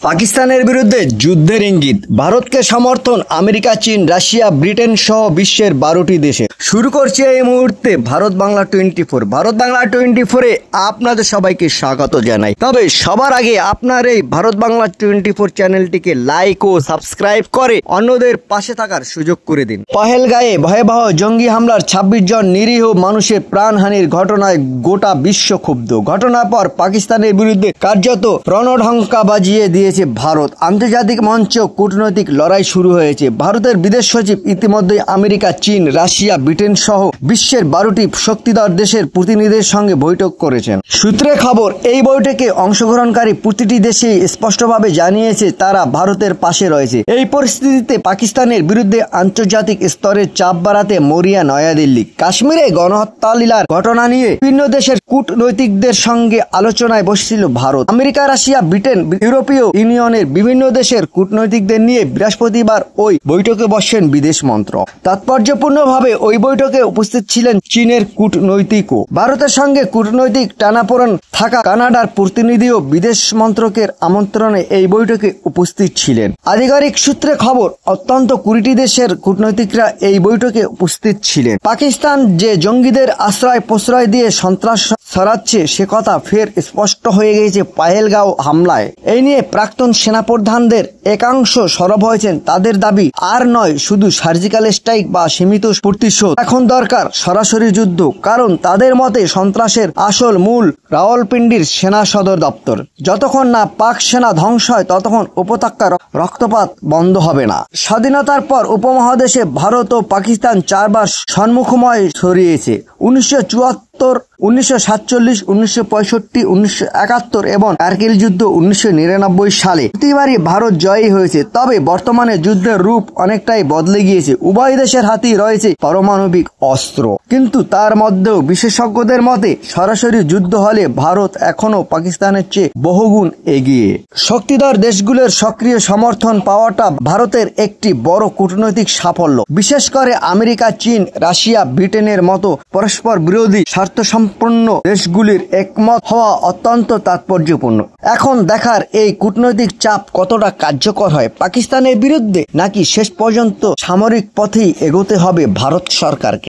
পাকিস্তানের বিরুদ্ধে যুদ্ধের ইঙ্গিত, ভারতকে সমর্থন আমেরিকা, চীন, রাশিয়া, ব্রিটেন সহ বিশ্বের 12টি দেশে। শুরু করছে এই মুহূর্তে ভারত বাংলা 24। ভারত বাংলা 24-এ আপনাদের সবাইকে স্বাগত জানাই। তবে সবার আগে আপনার এই ভারত বাংলা 24 চ্যানেলটিকে লাইক ও সাবস্ক্রাইব করে অন্যদের পাশে থাকার সুযোগ করে দিন। পহেলগাঁয়ে ভয়াবহ জঙ্গি হামলার 26 জন নিরীহ মানুষের প্রাণহানির ঘটনায় গোটা বিশ্ব ক্ষুব্ধ। ঘটনার পর পাকিস্তানের বিরুদ্ধে কার্যত রণঢঙ্কা বাজিয়ে দিয়েছে ভারত। আন্তর্জাতিক মঞ্চ কূটনৈতিক লড়াই শুরু হয়েছে। ভারতের বিদেশ সচিব ইতিমধ্যে আমেরিকা, চীন, রাশিয়া, ব্রিটেন সহ বিশ্বের 12টি শক্তিধর দেশের প্রতিনিধিদের সঙ্গে বৈঠক করেছেন। সূত্রে খবর, এই বৈঠকে অংশগ্রহণকারী প্রতিটি দেশে স্পষ্টভাবে জানিয়েছে তারা ভারতের পাশে রয়েছে। এই পরিস্থিতিতে পাকিস্তানের বিরুদ্ধে আন্তর্জাতিক স্তরে চাপ বাড়াতে মরিয়া নয়াদিল্লি। কাশ্মীরে গণহত্যা লীলার ঘটনা নিয়ে বিভিন্ন দেশের কূটনৈতিকদের সঙ্গে আলোচনায় বসছিল ভারত। আমেরিকা, রাশিয়া, ব্রিটেন, ইউরোপীয় ইউনিয়নের বিভিন্ন দেশের কূটনৈতিকদের নিয়ে বৃহস্পতিবার ওই বৈঠকে বসেন বিদেশ মন্ত্রক। তাৎপর্যপূর্ণভাবে ওই বৈঠকে উপস্থিত ছিলেন চীনের কূটনৈতিকও। ভারতের সঙ্গে কূটনৈতিক টানাপোড়েন থাকা কানাডার প্রতিনিধিও বিদেশ মন্ত্রকের আমন্ত্রণে এই বৈঠকে উপস্থিত ছিলেন। আধিকারিক সূত্রে খবর, অত্যন্ত 20টি দেশের কূটনৈতিকরা এই বৈঠকে উপস্থিত ছিলেন। পাকিস্তান যে জঙ্গিদের আশ্রয় প্রশ্রয় দিয়ে সন্ত্রাস ছড়াচ্ছে সে কথা ফের স্পষ্ট হয়ে গেছে পহেলগাঁও হামলায়। এই নিয়ে প্রাক্তন সেনাপ্রধানদের একাংশ সরব হয়েছেন। তাদের দাবি আর নয় শুধু সার্জিক্যাল স্ট্রাইক বা সীমিত প্রতিশোধ, এখন দরকার সরাসরি যুদ্ধ। কারণ তাদের মতে সন্ত্রাসের আসল মূল রাওয়ালপিন্ডির সেনা সদর দপ্তর। যতক্ষণ না পাক সেনা ধ্বংস হয় ততক্ষণ উপত্যকার রক্তপাত বন্ধ হবে না। স্বাধীনতার পর উপমহাদেশে ভারত ও পাকিস্তান 4 বার সম্মুখময় ছড়িয়েছে। 1974, 1947, 1965, 1971 এবং কারগিল যুদ্ধ 1999 সালে। প্রতিবারই ভারত জয়ী হয়েছে। তবে বর্তমানে যুদ্ধের রূপ অনেকটাই বদলে গিয়েছে। উভয় দেশের হাতেই রয়েছে পারমাণবিক অস্ত্র। কিন্তু তার মধ্যেও বিশেষজ্ঞদের মতে সরাসরি যুদ্ধ হলে ভারত এখনো পাকিস্তানের চেয়ে বহুগুণ এগিয়ে। শক্তিধর দেশগুলোর সক্রিয় সমর্থন পাওয়াটা ভারতের একটি বড় কূটনৈতিক সাফল্য। বিশেষ করে আমেরিকা, চীন, রাশিয়া, ব্রিটেনের মতো পরস্পর বিরোধী স্বার্থসম্পন্ন দেশগুলির একমত হওয়া অত্যন্ত তাৎপর্যপূর্ণ। এখন দেখার এই কূটনৈতিক চাপ কতটা কার্যকর হয় পাকিস্তানের বিরুদ্ধে, নাকি শেষ পর্যন্ত সামরিক পথেই এগোতে হবে ভারত সরকারকে।